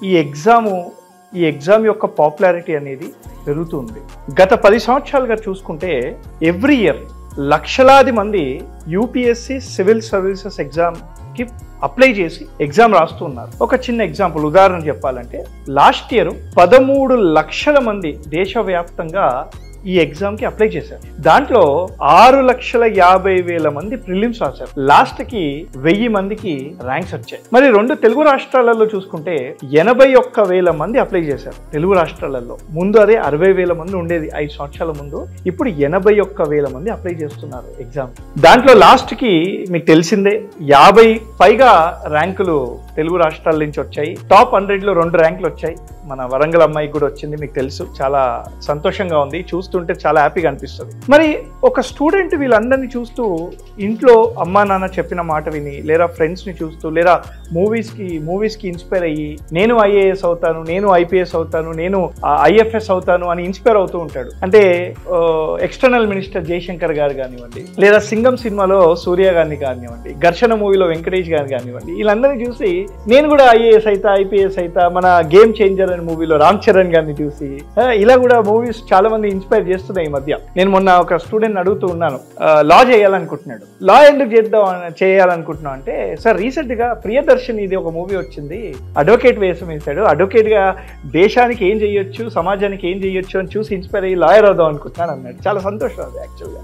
ఈ ఎగ్జామ్ యొక్క పాపులారిటీ అనేది పెరుగుతుంది. గత 10 సంవత్సరాలుగా చూసుకుంటే ఎవ్రీ ఇయర్ లక్షలాది మంది యూపీఎస్సీ సివిల్ సర్వీసెస్ ఎగ్జామ్కి అప్లై చేసి ఎగ్జామ్ రాస్తూ ఉన్నారు. ఒక చిన్న ఎగ్జాంపుల్ ఉదాహరణ చెప్పాలంటే లాస్ట్ ఇయర్ 13 లక్షల మంది దేశవ్యాప్తంగా ఈ ఎగ్జామ్కి అప్లై చేశారు. దాంట్లో 6,50,000 మంది ప్రిలిమ్స్ రాశారు. లాస్ట్కి 1000 మందికి ర్యాంక్స్ వచ్చాయి. మరి 2 తెలుగు రాష్ట్రాలలో చూసుకుంటే 81,000 మంది అప్లై చేశారు తెలుగు రాష్ట్రాలలో. ముందు అదే 60,000 మంది ఉండేది 5 సంవత్సరాల ముందు. ఇప్పుడు 81,000 మంది అప్లై చేస్తున్నారు ఎగ్జామ్. దాంట్లో లాస్ట్కి మీకు తెలిసిందే 50 పైగా ర్యాంకులు తెలుగు రాష్ట్రాల నుంచి వచ్చాయి. టాప్ 100లో 2 ర్యాంకులు వచ్చాయి. మన వరంగల్ అమ్మాయికి కూడా వచ్చింది, మీకు తెలుసు. చాలా సంతోషంగా ఉంది, చూస్తుంటే చాలా హ్యాపీగా అనిపిస్తుంది. మరి ఒక స్టూడెంట్ వీళ్ళందరినీ చూస్తూ ఇంట్లో అమ్మా నాన్న చెప్పిన మాట విని, లేదా ఫ్రెండ్స్ని చూస్తూ, లేదా మూవీస్కి ఇన్స్పైర్ అయ్యి నేను ఐఏఎస్ అవుతాను, నేను ఐపీఎస్ అవుతాను, నేను ఐఎఫ్ఎస్ అవుతాను అని ఇన్స్పైర్ అవుతూ ఉంటాడు. అంటే ఎక్స్టర్నల్ మినిస్టర్ జయశంకర్ గారు కానివ్వండి, లేదా సింగం సినిమాలో సూర్య గారిని కానివ్వండి, ఘర్షణ మూవీలో వెంకటేష్ గారిని కానివ్వండి, వీళ్ళందరినీ చూసి నేను కూడా ఐఏఎస్ అయితా, ఐపీఎస్ అయితా, మన గేమ్ చేంజర్ అనే మూవీలో రామ్ చరణ్ గారిని చూసి ఇలా కూడా మూవీస్ చాలా మంది ఇన్స్పైర్ చేస్తున్నాయి ఈ మధ్య. నేను మొన్న ఒక స్టూడెంట్ అడుగుతూ ఉన్నాను, లా చేయాలనుకుంటున్నాడు. లా ఎందుకు చేయాలనుకుంటున్నావు అంటే, సార్ రీసెంట్ గా ప్రియదర్శన్ ఇది ఒక మూవీ వచ్చింది, అడ్వకేట్ వేషం వేశాడు, అడ్వకేట్ గా దేశానికి ఏం చేయొచ్చు, సమాజానికి ఏం చేయొచ్చు అని చూసి ఇన్స్పైర్ అయ్యి లాయర్ అవుదాం అనుకుంటున్నాను అన్నాడు. చాలా సంతోషం అది యాక్చువల్గా.